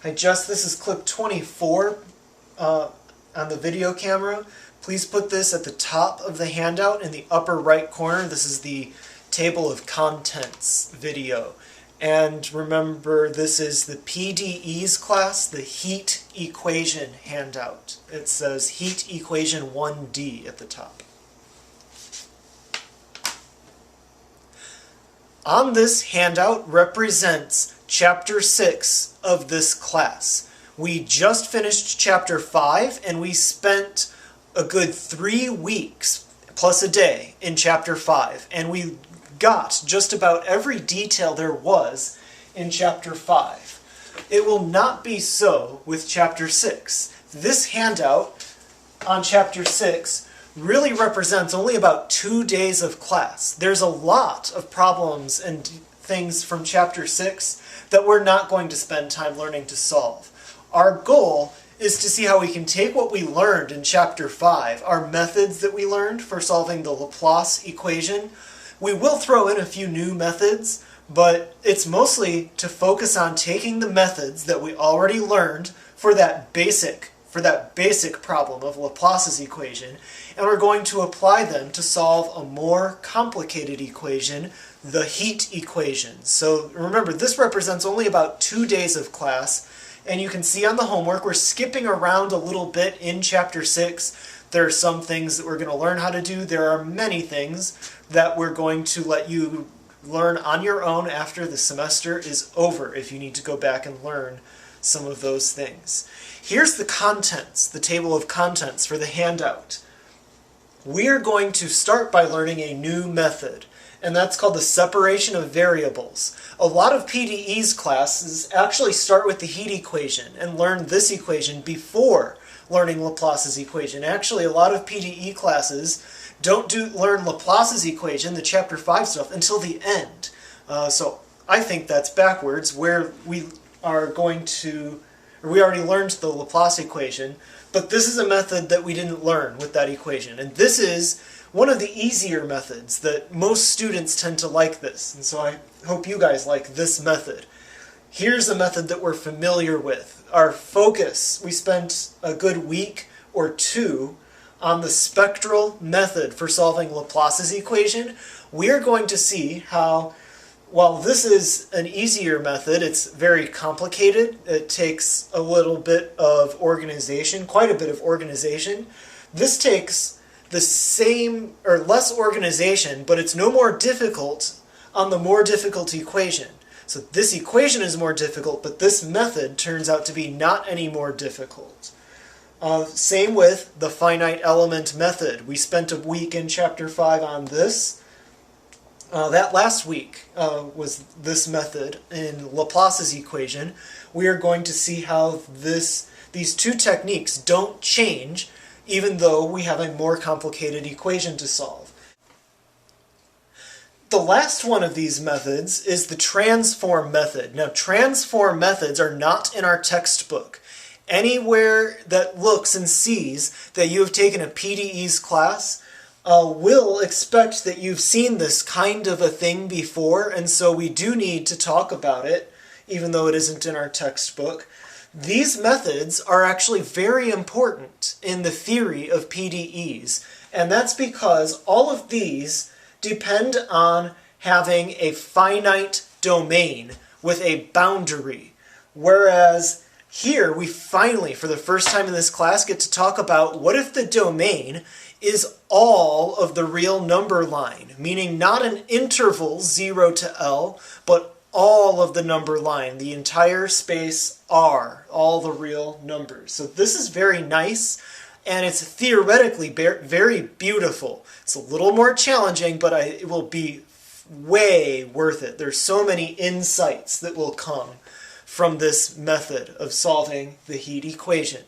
Hi Jess, this is clip 24 on the video camera. Please put this at the top of the handout in the upper right corner. This is the table of contents video. And remember, this is the PDEs class, the heat equation handout. It says heat equation 1D at the top. On this handout represents Chapter 6 of this class. We just finished Chapter 5 and we spent a good 3 weeks plus a day in Chapter 5, and we got just about every detail there was in Chapter 5. It will not be so with Chapter 6. This handout on Chapter 6 really represents only about 2 days of class. There's a lot of problems and things from Chapter 6 that we're not going to spend time learning to solve. Our goal is to see how we can take what we learned in Chapter 5, our methods that we learned for solving the Laplace equation. We will throw in a few new methods, but it's mostly to focus on taking the methods that we already learned for that basic problem of Laplace's equation, and we're going to apply them to solve a more complicated equation, the heat equation. So remember, this represents only about 2 days of class, and you can see on the homework we're skipping around a little bit in Chapter 6. There are some things that we're going to learn how to do. There are many things that we're going to let you learn on your own after the semester is over, if you need to go back and learn some of those things. Here's the contents, the table of contents for the handout. We are going to start by learning a new method, and that's called the separation of variables. A lot of PDEs classes actually start with the heat equation and learn this equation before learning Laplace's equation. Actually, a lot of PDE classes don't learn Laplace's equation, the Chapter 5 stuff, until the end. So I think that's backwards, where we already learned the Laplace equation, but this is a method that we didn't learn with that equation. And this is one of the easier methods that most students tend to like this, and so I hope you guys like this method. Here's a method that we're familiar with. Our focus, we spent a good week or two on the spectral method for solving Laplace's equation. We are going to see how, while this is an easier method, it's very complicated. It takes a little bit of organization, quite a bit of organization. This takes the same or less organization, but it's no more difficult on the more difficult equation. So this equation is more difficult, but this method turns out to be not any more difficult. Same with the finite element method. We spent a week in Chapter 5 on this. That last week was this method in Laplace's equation. We are going to see how these two techniques don't change even though we have a more complicated equation to solve. The last one of these methods is the transform method. Now, transform methods are not in our textbook. Anywhere that looks and sees that you have taken a PDEs class will expect that you've seen this kind of a thing before, and so we do need to talk about it, even though it isn't in our textbook. These methods are actually very important in the theory of PDEs, and that's because all of these depend on having a finite domain with a boundary, whereas here we finally, for the first time in this class, get to talk about what if the domain is all of the real number line, meaning not an interval 0 to L, but all of the number line, the entire space R, all the real numbers. So this is very nice, and it's theoretically very beautiful. It's a little more challenging, but it will be way worth it. There's so many insights that will come from this method of solving the heat equation.